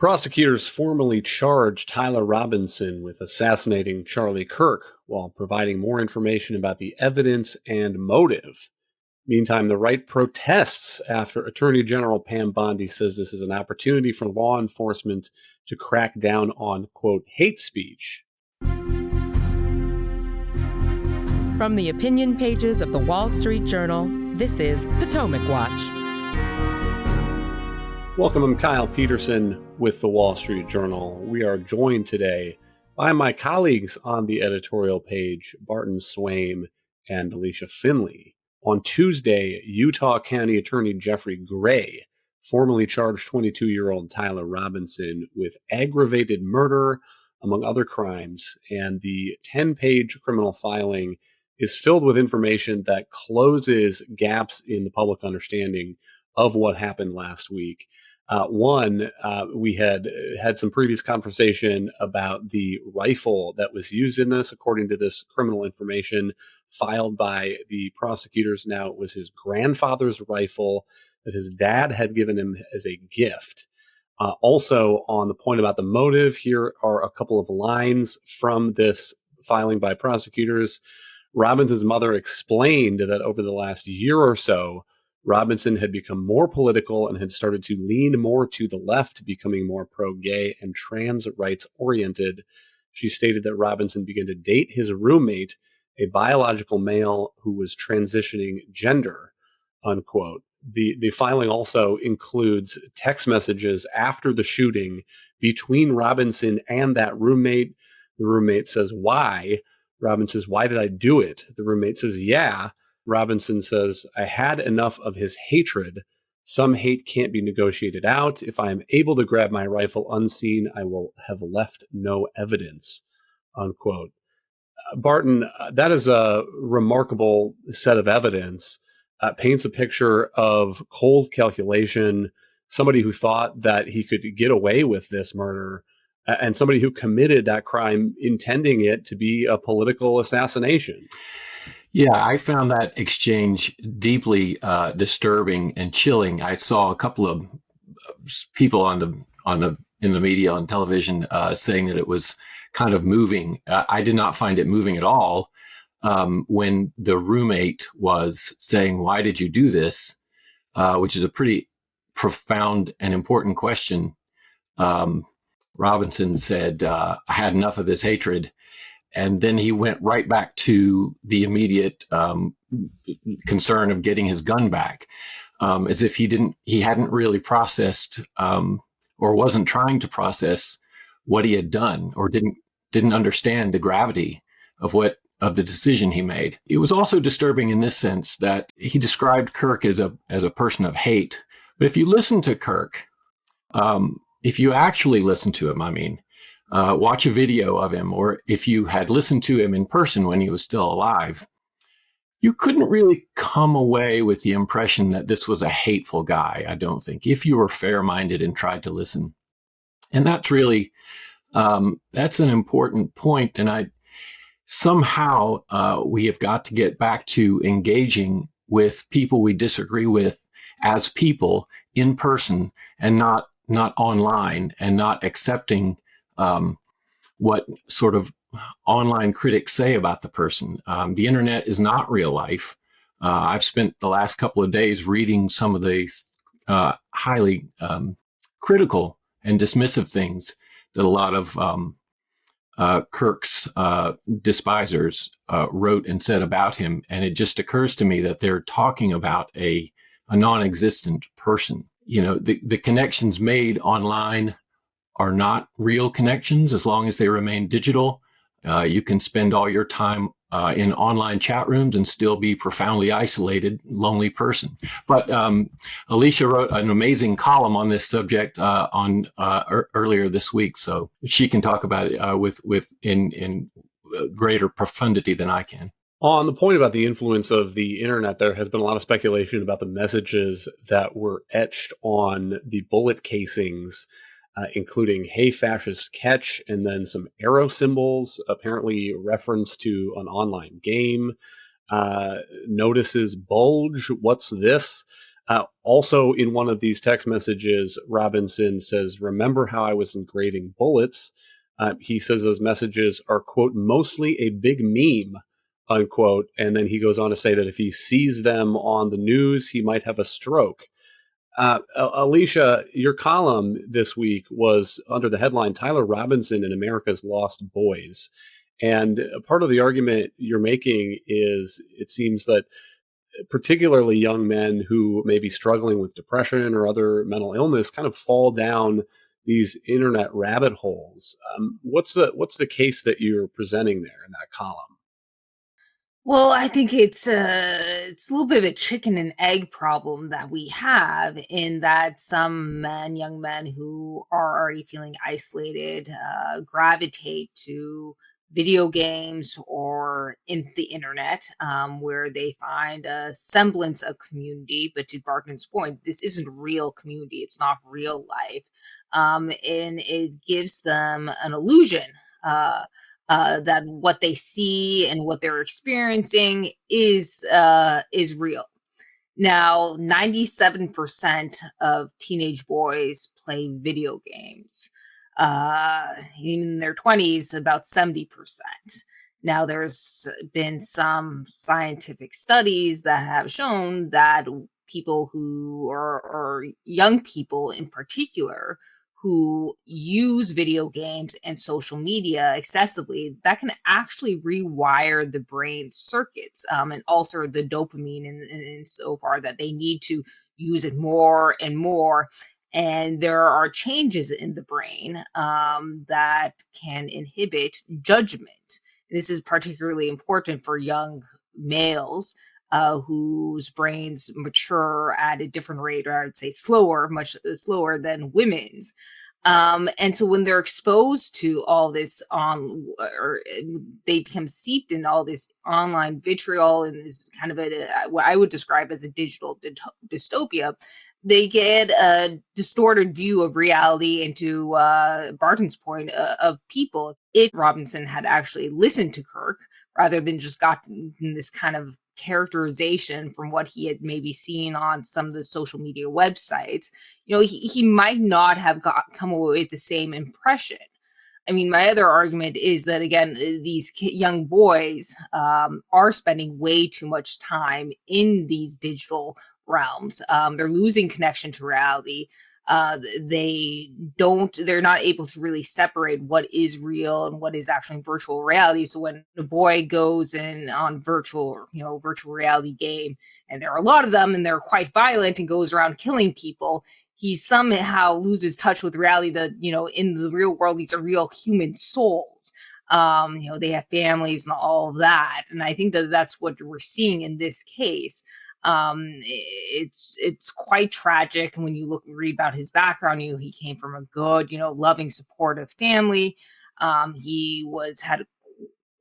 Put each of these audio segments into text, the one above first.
Prosecutors formally charged Tyler Robinson with assassinating Charlie Kirk while providing more information about the evidence and motive. Meantime, the right protests after Attorney General Pam Bondi says this is an opportunity for law enforcement to crack down on, quote, hate speech. From the opinion pages of the Wall Street Journal, this is Potomac Watch. Welcome, I'm Kyle Peterson with the Wall Street Journal. We are joined today by my colleagues on the editorial page, Barton Swaim and Alicia Finley. On Tuesday, Utah County Attorney Jeffrey Gray formally charged 22-year-old Tyler Robinson with aggravated murder, among other crimes, and the 10-page criminal filing is filled with information that closes gaps in the public understanding of what happened last week. We had some previous conversation about the rifle that was used in this, according to this criminal information filed by the prosecutors. Now, it was his grandfather's rifle that his dad had given him as a gift. Also, on the point about the motive, here are a couple of lines from this filing by prosecutors. Robinson's mother explained that over the last year or so, Robinson had become more political and had started to lean more to the left, becoming more pro-gay and trans rights oriented. She stated that Robinson began to date his roommate, a biological male who was transitioning gender, unquote. The filing also includes text messages after the shooting between Robinson and that roommate. The roommate says, "Why?" Robinson says, "Why did I do it?" The roommate says, "Yeah." Robinson says, "I had enough of his hatred. Some hate can't be negotiated out. If I am able to grab my rifle unseen, I will have left no evidence," unquote. Barton, that is a remarkable set of evidence. Paints a picture of cold calculation, somebody who thought that he could get away with this murder, and somebody who committed that crime intending it to be a political assassination. Yeah, I found that exchange deeply disturbing and chilling. I saw a couple of people in the media on television saying that it was kind of moving. I did not find it moving at all when the roommate was saying, "Why did you do this?" Which is a pretty profound and important question. Robinson said, "I had enough of this hatred." And then he went right back to the immediate concern of getting his gun back, as if he hadn't really processed or wasn't trying to process what he had done, or didn't understand the gravity of the decision he made. It was also disturbing in this sense that he described Kirk as a person of hate. But if you listen to Kirk, if you actually listen to him, watch a video of him, or if you had listened to him in person when he was still alive, you couldn't really come away with the impression that this was a hateful guy, I don't think, if you were fair-minded and tried to listen. And that's really, that's an important point. And somehow we have got to get back to engaging with people we disagree with as people in person, and not online, and not accepting what sort of online critics say about the person. The internet is not real life. I've spent the last couple of days reading some of the highly critical and dismissive things that a lot of Kirk's despisers wrote and said about him. And it just occurs to me that they're talking about a non-existent person. You know, the connections made online are not real connections as long as they remain digital. You can spend all your time in online chat rooms and still be profoundly isolated, lonely person. But Alicia wrote an amazing column on this subject earlier this week, so she can talk about it in greater profundity than I can. On the point about the influence of the internet, there has been a lot of speculation about the messages that were etched on the bullet casings, including "Hey Fascist Catch," and then some arrow symbols, apparently reference to an online game. Notices bulge, what's this? Also, in one of these text messages, Robinson says, "Remember how I was grading bullets?" He says those messages are, quote, "mostly a big meme," unquote. And then he goes on to say that if he sees them on the news, he might have a stroke. Alicia, your column this week was under the headline Tyler Robinson and America's Lost Boys. And part of the argument you're making is it seems that particularly young men who may be struggling with depression or other mental illness kind of fall down these internet rabbit holes. What's the case that you're presenting there in that column? Well, I think it's a little bit of a chicken and egg problem that we have in that some men, young men who are already feeling isolated, gravitate to video games or in the internet, where they find a semblance of community. But to Barton's point, this isn't real community; it's not real life, and it gives them an illusion. That what they see and what they're experiencing is real. Now, 97% of teenage boys play video games. In their 20s, about 70%. Now, there's been some scientific studies that have shown that people who are, or young people in particular, who use video games and social media excessively, that can actually rewire the brain circuits, and alter the dopamine in so far that they need to use it more and more. And there are changes in the brain, that can inhibit judgment. This is particularly important for young males, whose brains mature at a different rate, or I'd say slower, much slower than women's. And so when they're exposed to all this or they become seeped in all this online vitriol and this kind of what I would describe as a digital dystopia, they get a distorted view of reality, and to Barton's point, of people. If Robinson had actually listened to Kirk rather than just gotten this kind of characterization from what he had maybe seen on some of the social media websites, he might not have come away with the same impression. I mean, my other argument is that, again, these young boys are spending way too much time in these digital realms. They're losing connection to reality. They're not able to really separate what is real and what is actually virtual reality. So when a boy goes in on virtual reality game, and there are a lot of them and they're quite violent and goes around killing people, he somehow loses touch with reality that, in the real world, these are real human souls. They have families and all of that. And I think that that's what we're seeing in this case. It's quite tragic. And when you read about his background, he came from a good, loving, supportive family. He had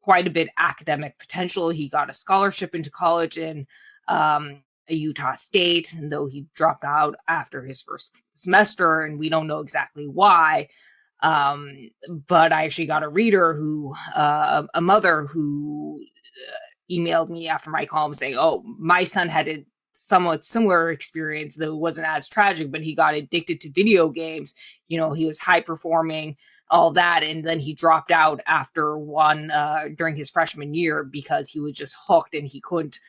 quite a bit academic potential. He got a scholarship into college in Utah State, and though he dropped out after his first semester, and we don't know exactly why. But I actually got a mother who emailed me after my column saying, "Oh, my son had a somewhat similar experience, though it wasn't as tragic, but he got addicted to video games. He was high performing, all that, and then he dropped out after one during his freshman year because he was just hooked and he couldn't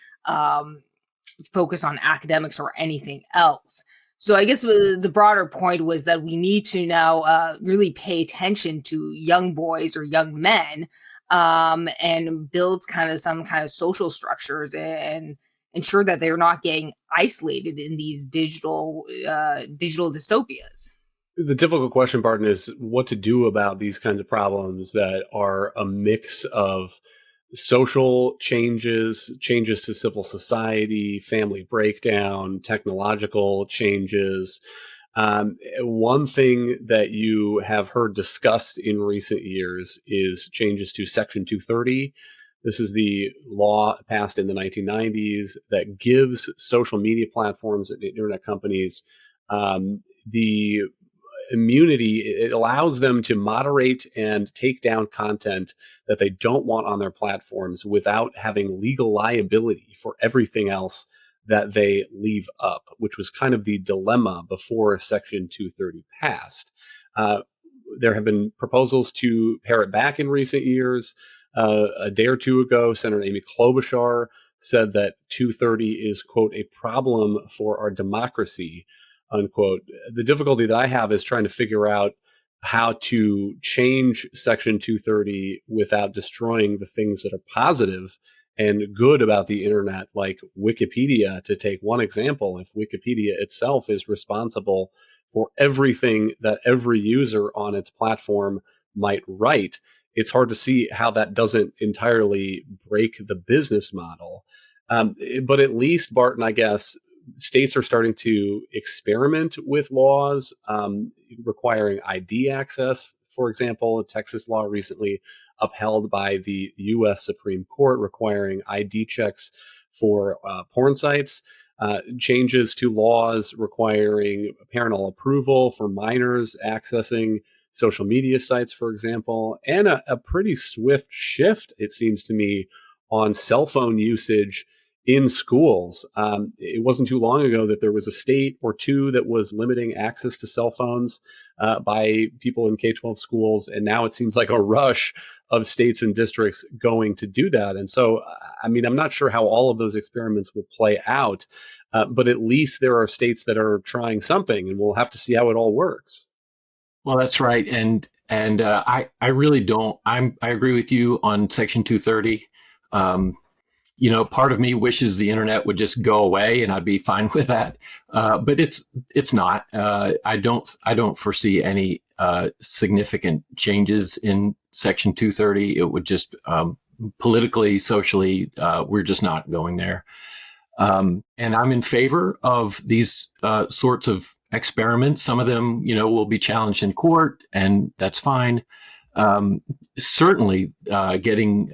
focus on academics or anything else." So I guess the broader point was that we need to now really pay attention to young boys or young men, and build some kind of social structures and ensure that they're not getting isolated in these digital dystopias. The difficult question, Barton, is what to do about these kinds of problems that are a mix of social changes to civil society, family breakdown, technological changes. One thing that you have heard discussed in recent years is changes to Section 230. This is the law passed in the 1990s that gives social media platforms and internet companies the immunity. It allows them to moderate and take down content that they don't want on their platforms without having legal liability for everything else that they leave up, which was kind of the dilemma before Section 230 passed. There have been proposals to pare it back in recent years. A day or two ago, Senator Amy Klobuchar said that 230 is, quote, a problem for our democracy, unquote. The difficulty that I have is trying to figure out how to change Section 230 without destroying the things that are positive and good about the internet, like Wikipedia, to take one example. If Wikipedia itself is responsible for everything that every user on its platform might write, it's hard to see how that doesn't entirely break the business model. But at least, Barton, I guess, states are starting to experiment with laws requiring ID access. For example, a Texas law recently upheld by the U.S. Supreme Court requiring ID checks for porn sites. Changes to laws requiring parental approval for minors accessing social media sites, for example, and a pretty swift shift, it seems to me, on cell phone usage in schools. It wasn't too long ago that there was a state or two that was limiting access to cell phones by people in K-12 schools, and now it seems like a rush of states and districts going to do that. And so, I mean, I'm not sure how all of those experiments will play out, but at least there are states that are trying something, and we'll have to see how it all works. Well, that's right, and I really don't. I agree with you on Section 230. Part of me wishes the internet would just go away, and I'd be fine with that. But it's not. I don't foresee any significant changes in Section 230. It would just politically, socially, we're just not going there. And I'm in favor of these sorts of experiments. Some of them, will be challenged in court, and that's fine. Certainly, getting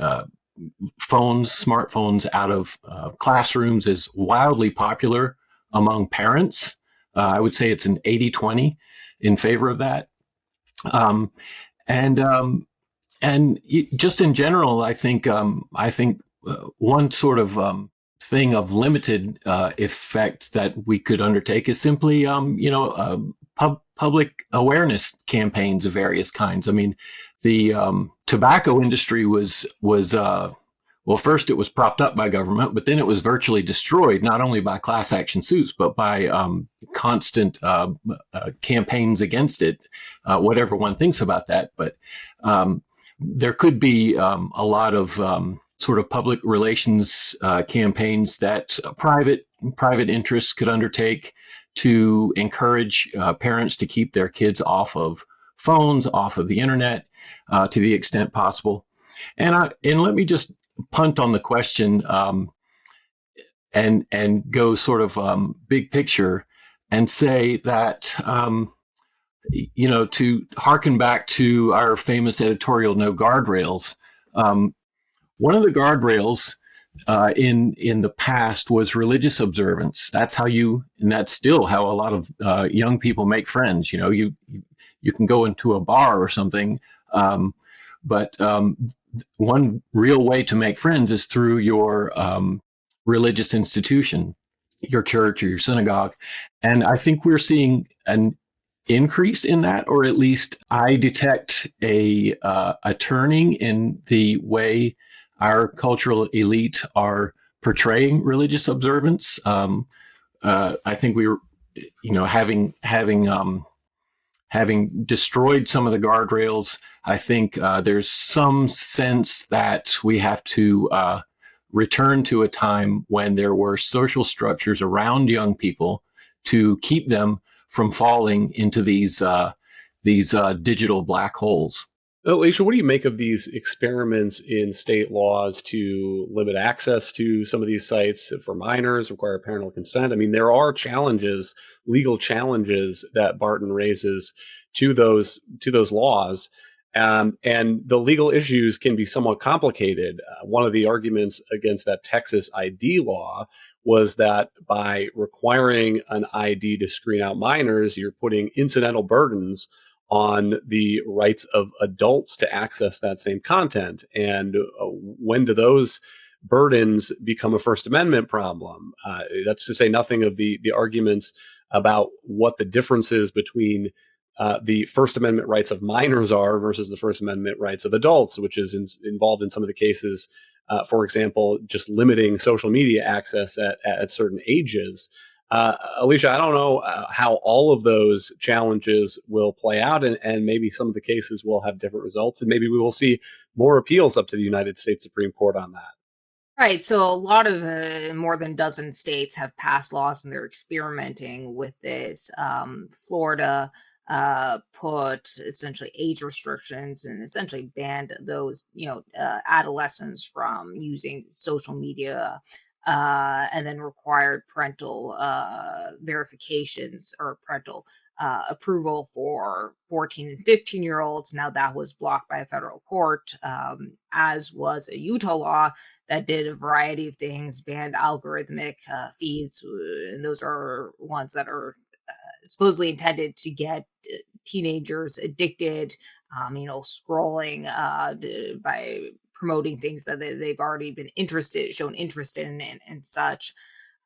smartphones out of classrooms is wildly popular among parents. I would say it's an 80-20 in favor of that. Just in general, I think one sort of thing of limited effect that we could undertake is simply, public awareness campaigns of various kinds. I mean, the tobacco industry was first it was propped up by government, but then it was virtually destroyed, not only by class action suits, but by constant campaigns against it, whatever one thinks about that. But there could be a lot of sort of public relations campaigns that private interests could undertake to encourage parents to keep their kids off of phones, off of the internet, to the extent possible. And let me just punt on the question and go sort of big picture and say that to harken back to our famous editorial "No Guardrails." One of the guardrails in the past was religious observance. That's still how a lot of young people make friends. You can go into a bar or something, but one real way to make friends is through your religious institution, your church or your synagogue. And I think we're seeing an increase in that, or at least I detect a turning in the way our cultural elite are portraying religious observance. I think we were, having destroyed some of the guardrails, I think there's some sense that we have to return to a time when there were social structures around young people to keep them from falling into these digital black holes. Alicia, what do you make of these experiments in state laws to limit access to some of these sites for minors, require parental consent? I mean, there are legal challenges that Barton raises to those laws, and the legal issues can be somewhat complicated. One of the arguments against that Texas ID law was that by requiring an ID to screen out minors, you're putting incidental burdens on the rights of adults to access that same content. And when do those burdens become a First Amendment problem. That's to say nothing of the arguments about what the differences between the First Amendment rights of minors are versus the First Amendment rights of adults, which is involved in some of the cases. For example, just limiting social media access at certain ages. Alicia, I don't know how all of those challenges will play out, and maybe some of the cases will have different results, and maybe we will see more appeals up to the United States Supreme Court on that. Right. So a lot of more than a dozen states have passed laws and they're experimenting with this. Florida put essentially age restrictions and essentially banned those, adolescents from using social media, and then required parental verifications or parental approval for 14 and 15-year-olds. Now that was blocked by a federal court, as was a Utah law that did a variety of things, banned algorithmic feeds, and those are ones that are supposedly intended to get teenagers addicted, scrolling by promoting things that they've already been shown interest in and such.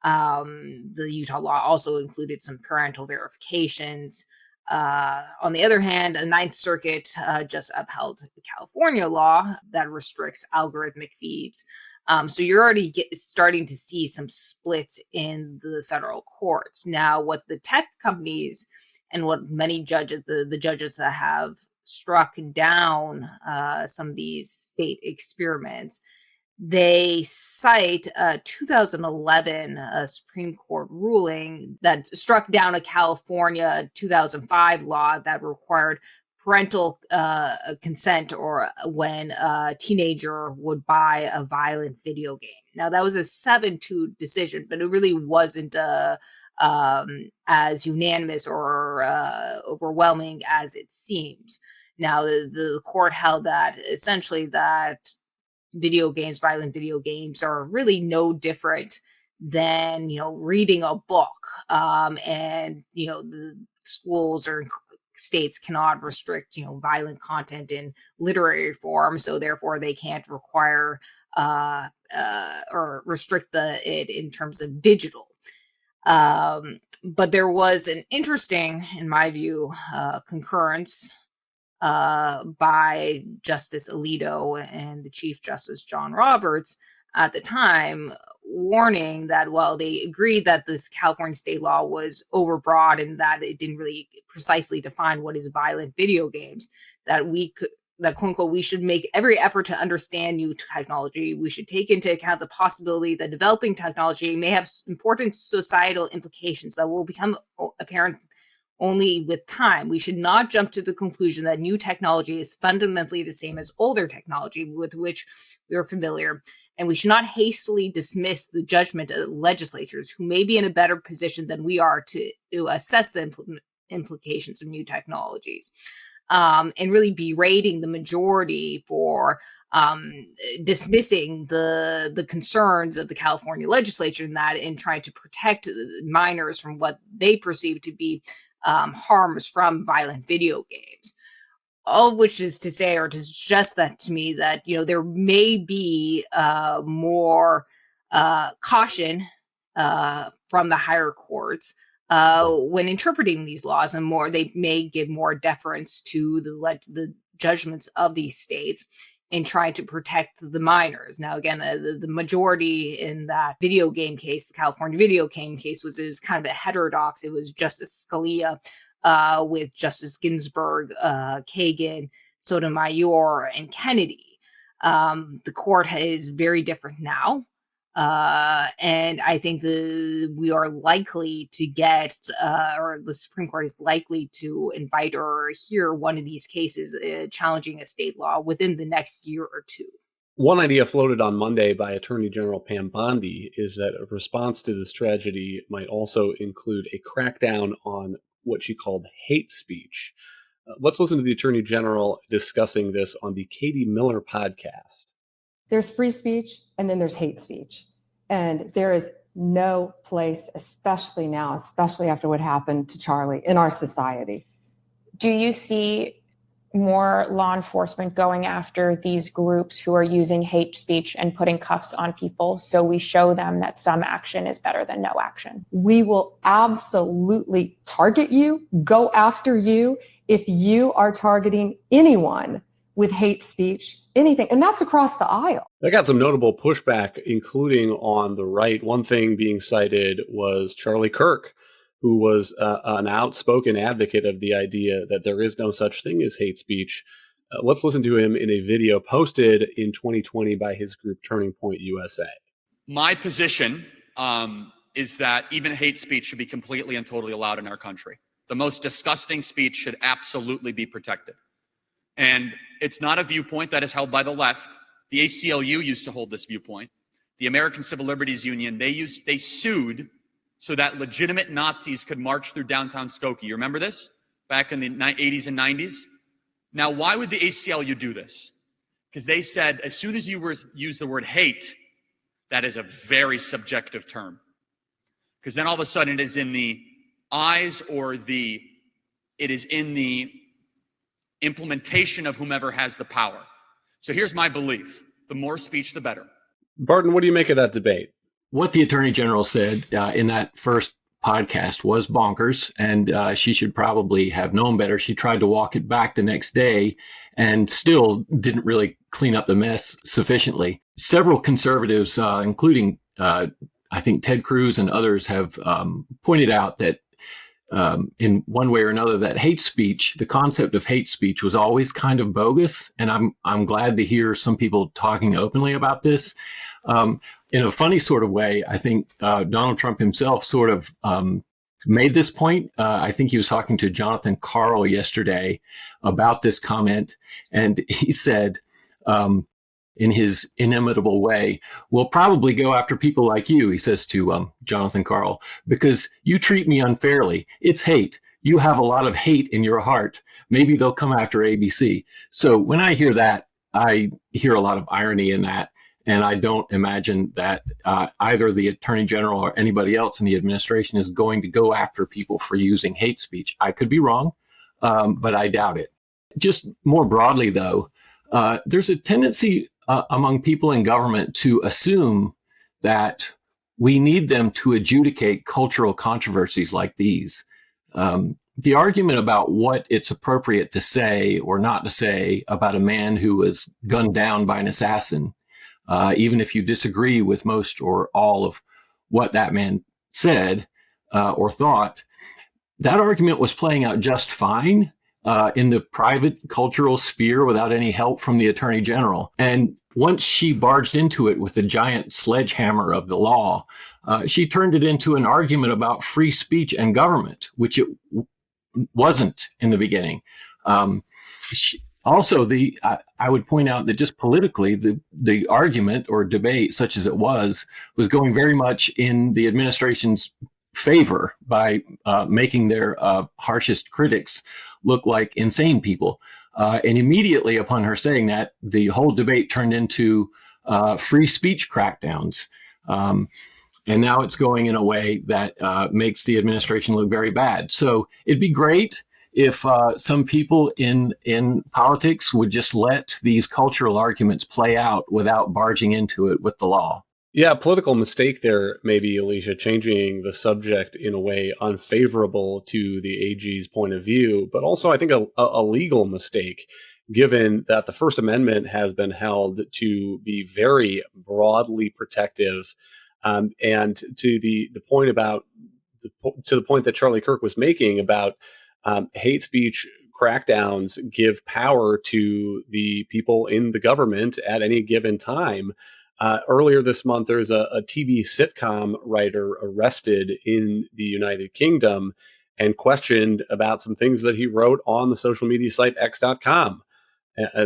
The Utah law also included some parental verifications. On the other hand, the Ninth Circuit just upheld the California law that restricts algorithmic feeds. So you're already starting to see some splits in the federal courts. Now, what the tech companies and what many judges, the judges that have struck down some of these state experiments, they cite a 2011 Supreme Court ruling that struck down a California 2005 law that required parental consent or when a teenager would buy a violent video game. Now, that was a 7-2 decision, but it really wasn't as unanimous or overwhelming as it seems. Now, the court held that essentially that violent video games are really no different than, reading a book. And, the schools or states cannot restrict, violent content in literary form. So therefore they can't require or restrict it in terms of digital. But there was an interesting, in my view, concurrence by Justice Alito and the Chief Justice John Roberts at the time, warning that while they agreed that this California state law was overbroad and that it didn't really precisely define what is violent video games, that quote unquote, we should make every effort to understand new technology. We should take into account the possibility that developing technology may have important societal implications that will become apparent only with time. We should not jump to the conclusion that new technology is fundamentally the same as older technology with which we are familiar. And we should not hastily dismiss the judgment of legislatures who may be in a better position than we are to assess the implications of new technologies. And really berating the majority for dismissing the concerns of the California legislature in trying to protect minors from what they perceive to be harms from violent video games. All of which is to say, or to suggest that to me, that there may be more caution from the higher courts when interpreting these laws, and they may give more deference to the judgments of these states in trying to protect the minors. Now, again, the majority in that video game case, the California video game case, was kind of a heterodox. It was Justice Scalia with Justice Ginsburg, Kagan, Sotomayor, and Kennedy. The court is very different now. And I think we are likely to get, or the Supreme Court is likely to invite or hear one of these cases challenging a state law within the next year or two. One idea floated on Monday by Attorney General Pam Bondi is that a response to this tragedy might also include a crackdown on what she called hate speech. Let's listen to the Attorney General discussing this on the Katie Miller podcast. There's free speech and then there's hate speech. And there is no place, especially now, especially after what happened to Charlie, in our society. Do you see more law enforcement going after these groups who are using hate speech and putting cuffs on people, so we show them that some action is better than no action. We will absolutely target you, go after you if you are targeting anyone with hate speech, anything. And that's across the aisle. That got some notable pushback, including on the right. One thing being cited was Charlie Kirk, who was an outspoken advocate of the idea that there is no such thing as hate speech. Let's listen to him in a video posted in 2020 by his group Turning Point USA. My position is that even hate speech should be completely and totally allowed in our country. The most disgusting speech should absolutely be protected. And it's not a viewpoint that is held by the left. The ACLU used to hold this viewpoint. The American Civil Liberties Union, they sued so that legitimate Nazis could march through downtown Skokie. You remember this? Back in the 80s and 90s? Now, why would the ACLU do this? Because they said, as soon as you use the word hate, that is a very subjective term. Because then all of a sudden it is in the eyes or it is in the implementation of whomever has the power. So here's my belief. The more speech, the better. Barton, what do you make of that debate? What the Attorney General said in that first podcast was bonkers, and she should probably have known better. She tried to walk it back the next day and still didn't really clean up the mess sufficiently. Several conservatives, including I think Ted Cruz and others, have pointed out that in one way or another, that hate speech, the concept of hate speech, was always kind of bogus. And I'm glad to hear some people talking openly about this. In a funny sort of way, I think Donald Trump himself sort of made this point. I think he was talking to Jonathan Karl yesterday about this comment, and he said, in his inimitable way, "We'll probably go after people like you," he says to Jonathan Karl, "because you treat me unfairly. It's hate. You have a lot of hate in your heart. Maybe they'll come after ABC." So when I hear that, I hear a lot of irony in that. And I don't imagine that either the Attorney General or anybody else in the administration is going to go after people for using hate speech. I could be wrong, but I doubt it. Just more broadly, though, there's a tendency among people in government to assume that we need them to adjudicate cultural controversies like these. The argument about what it's appropriate to say or not to say about a man who was gunned down by an assassin, even if you disagree with most or all of what that man said or thought, that argument was playing out just fine in the private cultural sphere without any help from the Attorney General. And once she barged into it with the giant sledgehammer of the law, she turned it into an argument about free speech and government, which it wasn't in the beginning. Also, I would point out that just politically, the argument or debate, such as it was going very much in the administration's favor by making their harshest critics look like insane people. And immediately upon her saying that, the whole debate turned into free speech crackdowns. And now it's going in a way that makes the administration look very bad. So it'd be great if some people in politics would just let these cultural arguments play out without barging into it with the law. Yeah, political mistake there, maybe, Alicia, changing the subject in a way unfavorable to the AG's point of view, but also I think a legal mistake, given that the First Amendment has been held to be very broadly protective. And to the point about to the point that Charlie Kirk was making about hate speech crackdowns give power to the people in the government at any given time. Earlier this month, there's a TV sitcom writer arrested in the United Kingdom and questioned about some things that he wrote on the social media site X.com.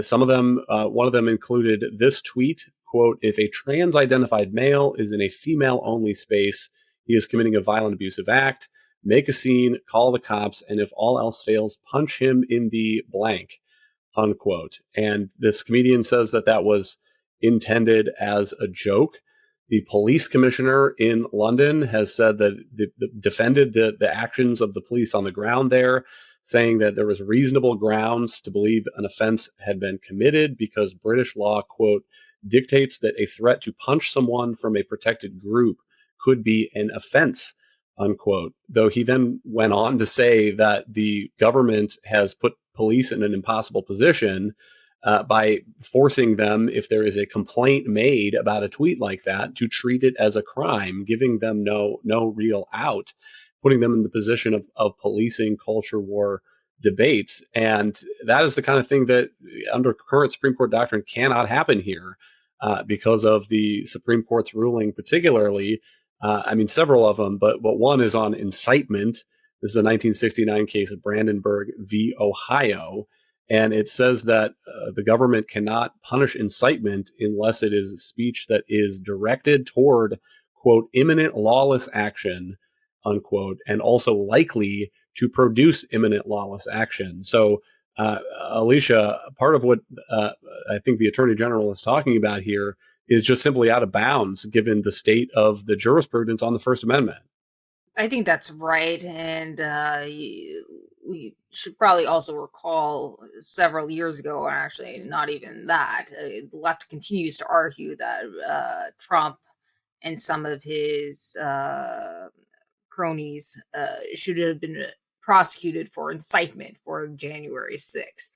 Some of them, one of them included this tweet, quote, "If a trans-identified male is in a female-only space, he is committing a violent abusive act. Make a scene, call the cops, and if all else fails, punch him in the blank," unquote. And this comedian says that was intended as a joke. The police commissioner in London has said that defended the actions of the police on the ground there, saying that there was reasonable grounds to believe an offense had been committed because British law, quote, dictates that a threat to punch someone from a protected group could be an offense, unquote. Though he then went on to say that the government has put police in an impossible position by forcing them, if there is a complaint made about a tweet like that, to treat it as a crime, giving them no real out, putting them in the position of policing culture war debates. And that is the kind of thing that under current Supreme Court doctrine cannot happen here because of the Supreme Court's ruling, particularly. Several of them, but one is on incitement. This is a 1969 case of Brandenburg v. Ohio. And it says that the government cannot punish incitement unless it is speech that is directed toward, quote, imminent lawless action, unquote, and also likely to produce imminent lawless action. So, Alicia, part of what I think the Attorney General is talking about here is just simply out of bounds given the state of the jurisprudence on the First Amendment. I think that's right. And we should probably also recall several years ago, actually, not even that, the left continues to argue that Trump and some of his cronies should have been prosecuted for incitement for January 6th.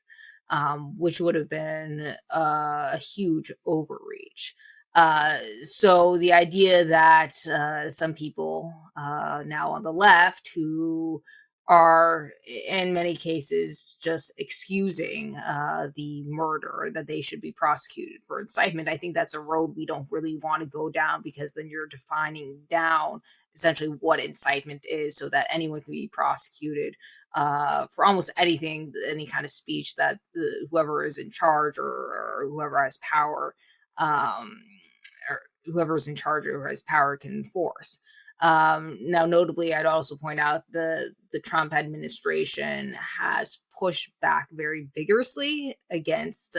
Which would have been a huge overreach. So the idea that some people now on the left who are in many cases just excusing the murder, that they should be prosecuted for incitement, I think that's a road we don't really want to go down, because then you're defining down essentially what incitement is so that anyone can be prosecuted for almost anything, any kind of speech that whoever is in charge or whoever has power, or whoever's in charge or has power can enforce. Now, notably, I'd also point out the Trump administration has pushed back very vigorously against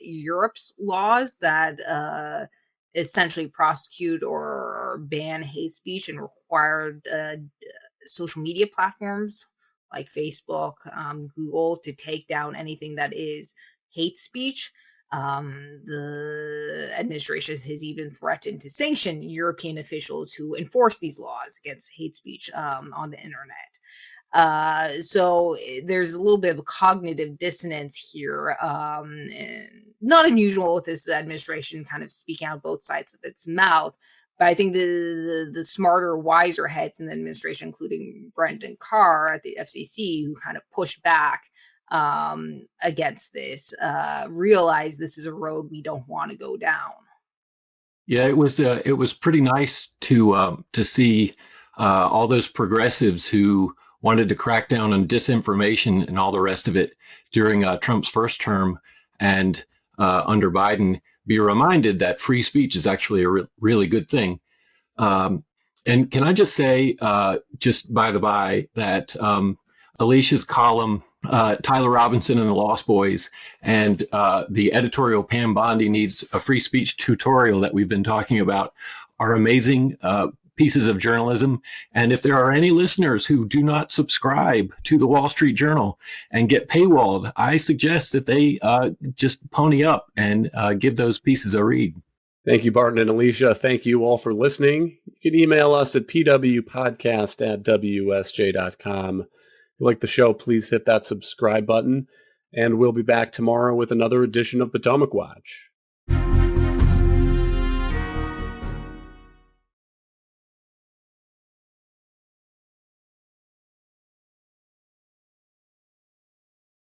Europe's laws that essentially prosecute or ban hate speech and required social media platforms like Facebook, Google, to take down anything that is hate speech. The administration has even threatened to sanction European officials who enforce these laws against hate speech on the internet. So there's a little bit of a cognitive dissonance here, and not unusual with this administration kind of speaking out both sides of its mouth. But I think the smarter, wiser heads in the administration, including Brendan Carr at the FCC, who kind of pushed back against this, realize this is a road we don't want to go down. Yeah, it was pretty nice to see all those progressives who wanted to crack down on disinformation and all the rest of it during Trump's first term and under Biden be reminded that free speech is actually a really good thing. And can I just say, just by the by, that Alicia's column, Tyler Robinson and the Lost Boys, and the editorial Pam Bondi Needs a Free Speech Tutorial that we've been talking about are amazing pieces of journalism. And if there are any listeners who do not subscribe to the Wall Street Journal and get paywalled, I suggest that they just pony up and give those pieces a read. Thank you, Barton and Alicia. Thank you all for listening. You can email us at pwpodcast@wsj.com. If you like the show, please hit that subscribe button. And we'll be back tomorrow with another edition of Potomac Watch.